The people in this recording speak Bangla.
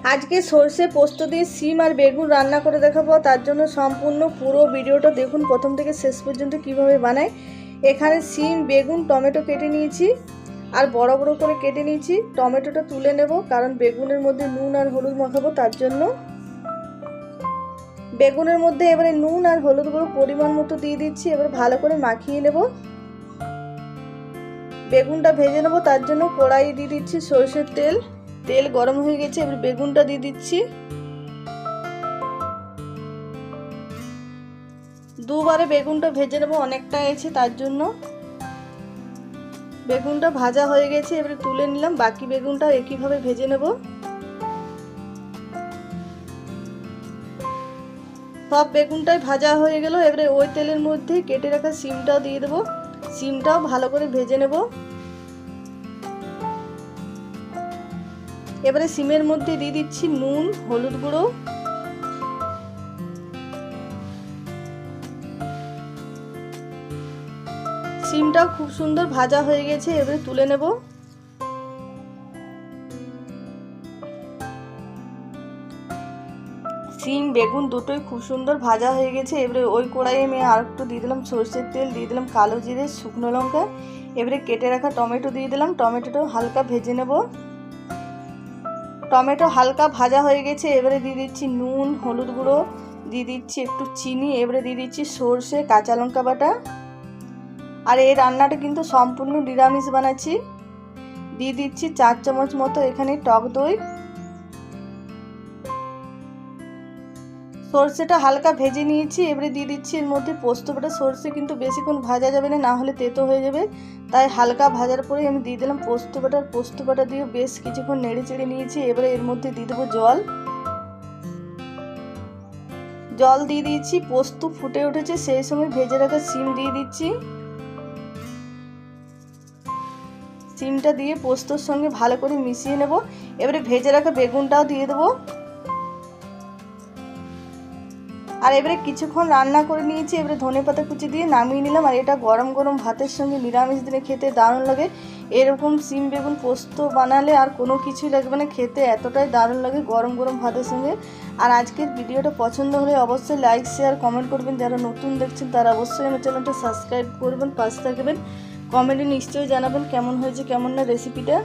আজকে সরষে পোস্ত দিয়ে শিম আর বেগুন রান্না করে দেখাবো। তার জন্য সম্পূর্ণ পুরো ভিডিওটা দেখুন প্রথম থেকে শেষ পর্যন্ত কিভাবে বানাই। এখানে শিম, বেগুন, টমেটো কেটে নিয়েছি আর বড় বড় করে কেটে নিয়েছি। টমেটোটা তুলে নেব কারণ বেগুনের মধ্যে নুন আর হলুদ মাখাবো, তার জন্য। বেগুনের মধ্যে এবারে নুন আর হলুদ গুঁড়ো পরিমাণ মতো দিয়ে দিচ্ছি। এবার ভালো করে মাখিয়ে নেব। বেগুনটা ভেজে নেব, তার জন্য কড়াই দিয়ে দিচ্ছি সরষের তেল। তেল গরম হয়ে গেছে, এবার বেগুনটা দিয়ে দিচ্ছি। দুবারে বেগুনটা ভেজে নেব, অনেকটা আছে তার জন্য। বেগুনটা ভাজা হয়ে গেছে, এবারে তুলে নিলাম। বাকি বেগুনটা একইভাবে ভেজে নেব। সব বেগুনটাই ভাজা হয়ে গেল। এবারে ওই তেলের মধ্যে কেটে রাখা শিমটাও দিয়ে দেবো। শিমটাও ভালো করে ভেজে নেব। এবারে শিমের মধ্যে দিয়ে দিচ্ছি নুন, হলুদ গুঁড়ো। শিমটাও খুব সুন্দর ভাজা হয়ে গেছে, এবারে তুলে নেব। শিম বেগুন দুটোই খুব সুন্দর ভাজা হয়ে গেছে। এবারে ওই কড়াইয়ে আমি আর একটু দিয়ে দিলাম সরষের তেল, দিয়ে দিলাম কালো জিরে, শুকনো লঙ্কা। এবারে কেটে রাখা টমেটো দিয়ে দিলাম। টমেটোটাও হালকা ভেজে নেব। টমেটো হালকা ভাজা হয়ে গেছে, এবারে দিয়ে দিচ্ছি নুন, হলুদ গুঁড়ো, দিয়ে দিচ্ছি একটু চিনি। এবারে দিয়ে দিচ্ছি সরষে, কাঁচা লঙ্কা বাটা। আর এই রান্নাটা কিন্তু সম্পূর্ণ নিরামিষ বানাচ্ছি। দিয়ে দিচ্ছি 4 চামচ মতো এখানে টক দই। সরষেটা হালকা ভেজে নিয়েছি, এবারে দিয়ে দিচ্ছি এর মধ্যে পোস্ত বাটা। সরষে কিন্তু বেশিক্ষণ ভাজা যাবে না, হলে তেতো হয়ে যাবে। তাই হালকা ভাজার পরে আমি দিয়ে দিলাম পোস্ত বাটা। পোস্ত বাটা দিয়ে বেশ কিছুক্ষণ নেড়ে চেড়ে নিয়েছি। এবারে এর মধ্যে দিয়ে দেবো জল। জল দিয়ে দিয়েছি। পোস্ত ফুটে উঠেছে, সেই সময় ভেজে রাখা শিম দিয়ে দিচ্ছি। শিমটা দিয়ে পোস্তর সঙ্গে ভালো করে মিশিয়ে নেব। এবারে ভেজে রাখা বেগুনটাও দিয়ে দেবো। আর এবারে কিছুক্ষণ রান্না করে নিয়েছি। এবারে ধনেপাতা কুচি দিয়ে নামিয়ে নিলাম। আর এটা গরম গরম ভাতের সঙ্গে নিরামিষ দিনে খেতে দারুণ লাগে। এরকম শিম বেগুন পোস্ত বানালে আর কোনো কিছুই লাগবে না, খেতে এতটাই দারুণ লাগে গরম গরম ভাতের সঙ্গে। আর আজকের ভিডিওটা পছন্দ হলে অবশ্যই লাইক, শেয়ার, কমেন্ট করবেন। যারা নতুন দেখছেন তারা অবশ্যই আমার চ্যানেলটা সাবস্ক্রাইব করবেন, পাশে থাকবেন। কমেন্টে নিশ্চয়ই জানাবেন কেমন হয়েছে কেমন না রেসিপিটা।